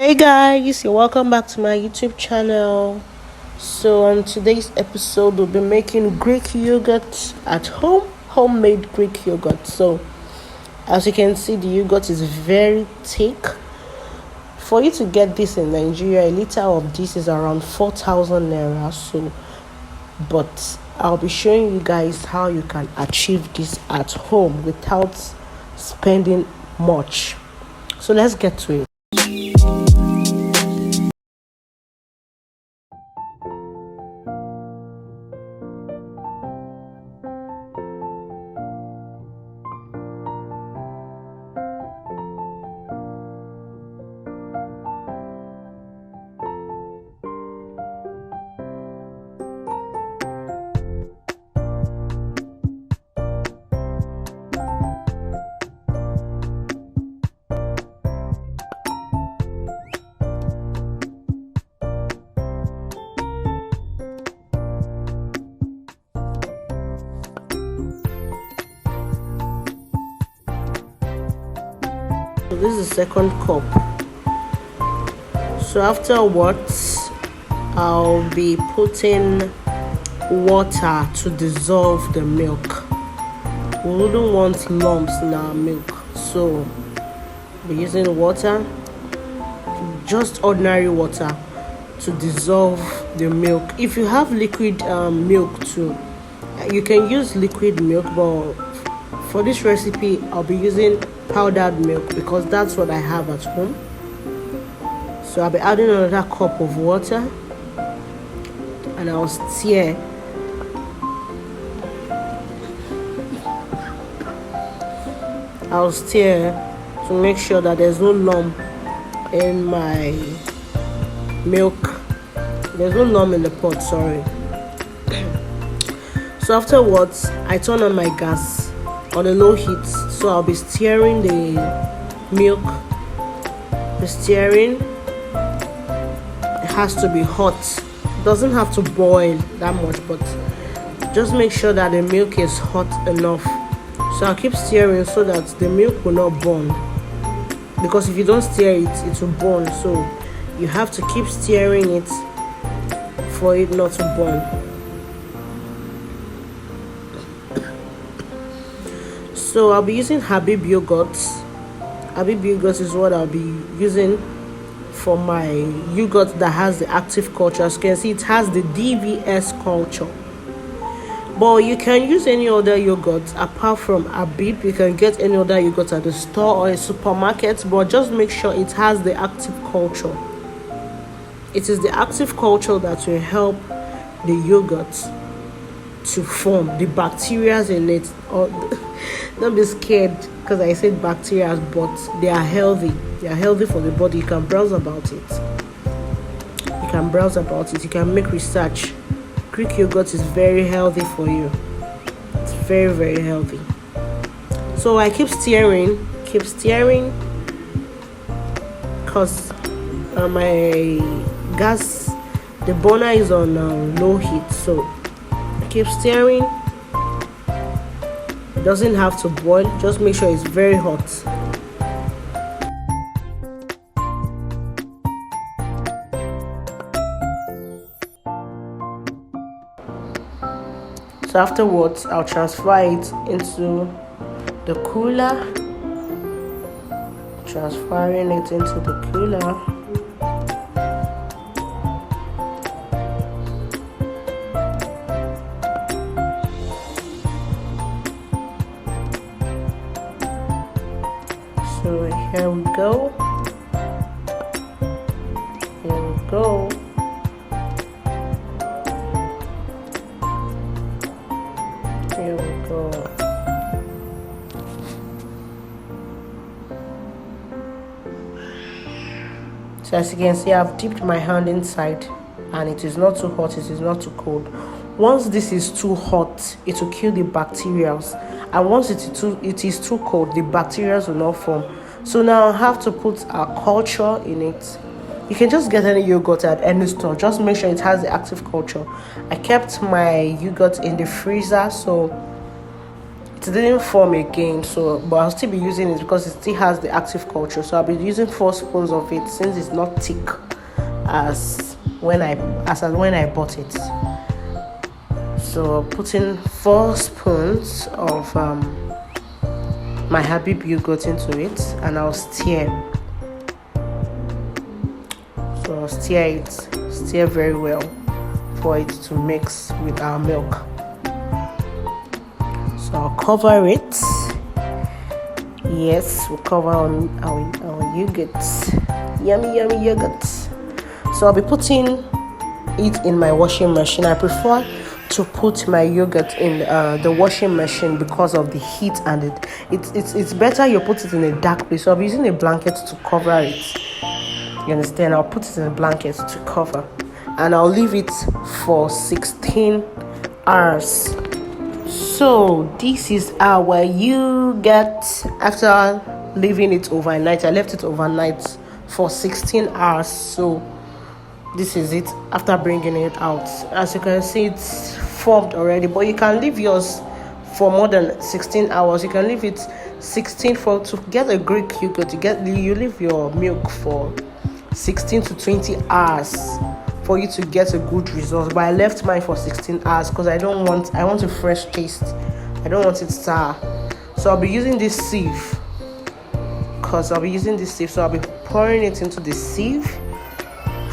Hey guys, you're welcome back to my YouTube channel. So on today's episode, we'll be making Greek yogurt at home, homemade Greek yogurt. So as you can see, the yogurt is very thick. For you to get this in Nigeria, a liter of this is around 4,000 naira. But I'll be showing you guys how you can achieve this at home without spending much. So let's get to it. So this is the second cup. So afterwards, I'll be putting water to dissolve the milk. We wouldn't want lumps in our milk, so we're using water, just ordinary water, to dissolve the milk. If you have liquid milk too, you can use liquid milk, but for this recipe I'll be using powdered milk because that's what I have at home. So I'll be adding another cup of water and I'll stir. To make sure that there's no lump in my milk. There's no lump in the pot, sorry. So afterwards, I turn on my gas on a low heat. So I'll be stirring the milk. The stirring, it has to be hot. It doesn't have to boil that much, but just make sure that the milk is hot enough. So I'll keep stirring so that the milk will not burn. Because if you don't stir it, it will burn. So you have to keep stirring it for it not to burn. So I'll be using Habib yogurt. Habib yogurt is what I'll be using for my yogurt that has the active culture. As you can see, it has the DVS culture. But you can use any other yogurt apart from Habib. You can get any other yogurt at the store or a supermarket, but just make sure it has the active culture. It is the active culture that will help the yogurt to form, the bacteria in it. Don't be scared because I said bacteria, but they are healthy. They are healthy for the body. You can browse about it. You can make research. Greek yogurt is very healthy for you. It's very, very healthy. So I keep stirring because my gas, the burner is on low heat. So I keep stirring. It doesn't have to boil, just make sure it's very hot. So afterwards, I'll transfer it into the cooler. Transferring it into the cooler. So here we go. So as you can see, I've dipped my hand inside and it is not too hot, it is not too cold. Once this is too hot, it will kill the bacteria, and once it is too cold, the bacteria will not form. So now I have to put our culture in it. You can just get any yogurt at any store, just make sure it has the active culture. I kept my yogurt in the freezer, so it didn't form again, so but I'll still be using it because it still has the active culture. So I'll be using 4 spoons of it since it's not thick as when I bought it. So putting 4 spoons of my Habib yogurt into it, and I'll stir. So I'll stir very well for it to mix with our milk. So I'll cover it. Yes, we'll cover on our yogurt. Yummy yogurt. So I'll be putting it in my washing machine. I prefer to put my yogurt in the washing machine because of the heat, and it's better you put it in a dark place. So I'll be using a blanket to cover it. You understand? I'll put it in a blanket to cover, and I'll leave it for 16 hours. So this is our yogurt after leaving it overnight. I left it overnight for 16 hours. So this is it after bringing it out. As you can see, it's formed already, but you can leave yours for more than 16 hours. You can leave it 16 to get a Greek yogurt. You leave your milk for 16 to 20 hours for you to get a good result. But I left mine for 16 hours because I want a fresh taste. I don't want it sour. So I'll be using this sieve. So I'll be pouring it into the sieve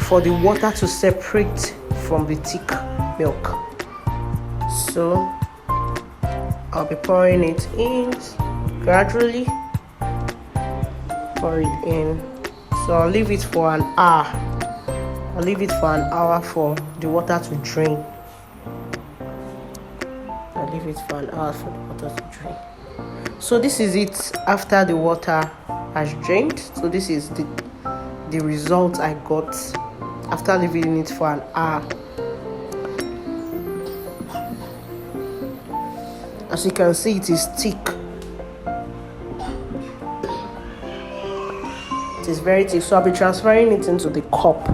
for the water to separate from the thick milk. So I'll be pouring it in gradually. Pour it in. So I'll leave it for an hour. For the water to drain. So this is it after the water has drained. So this is the result I got after leaving it for an hour. As you can see, it is thick. It is very thick. So I'll be transferring it into the cup.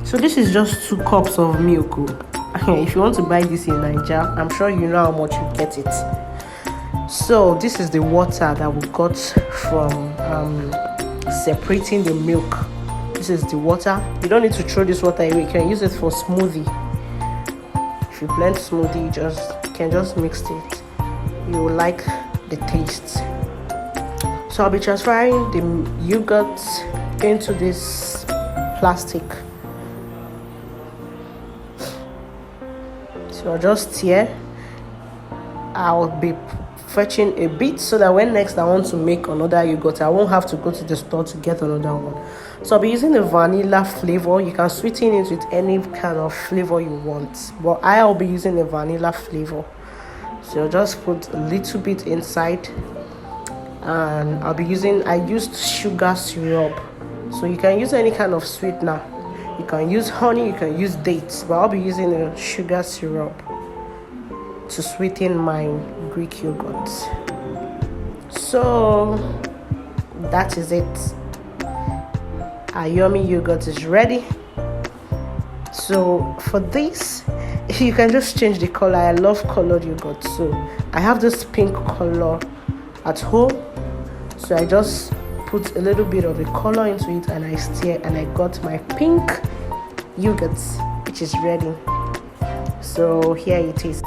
So this is just 2 cups of milk. If you want to buy this in Nigeria, I'm sure you know how much you get it. So this is the water that we got from separating the milk. This is the water. You don't need to throw this water away. You can use it for smoothie. If you blend smoothie, you can just mix it. You will like the taste. So I'll be transferring the yogurt into this plastic. So I'll just stir. I'll be fetching a bit so that when next I want to make another yogurt, I won't have to go to the store to get another one. So I'll be using the vanilla flavor. You can sweeten it with any kind of flavor you want, but I'll be using the vanilla flavor. So I'll just put a little bit inside, and I used sugar syrup. So you can use any kind of sweetener. You can use honey, you can use dates, but I'll be using a sugar syrup to sweeten my Greek yogurt. So that is it. Our yummy yogurt is ready. So for this, you can just change the color. I love colored yogurt, so I have this pink color at home. So I just put a little bit of the color into it, and I stir, and I got my pink yogurt, which is ready. So here it is.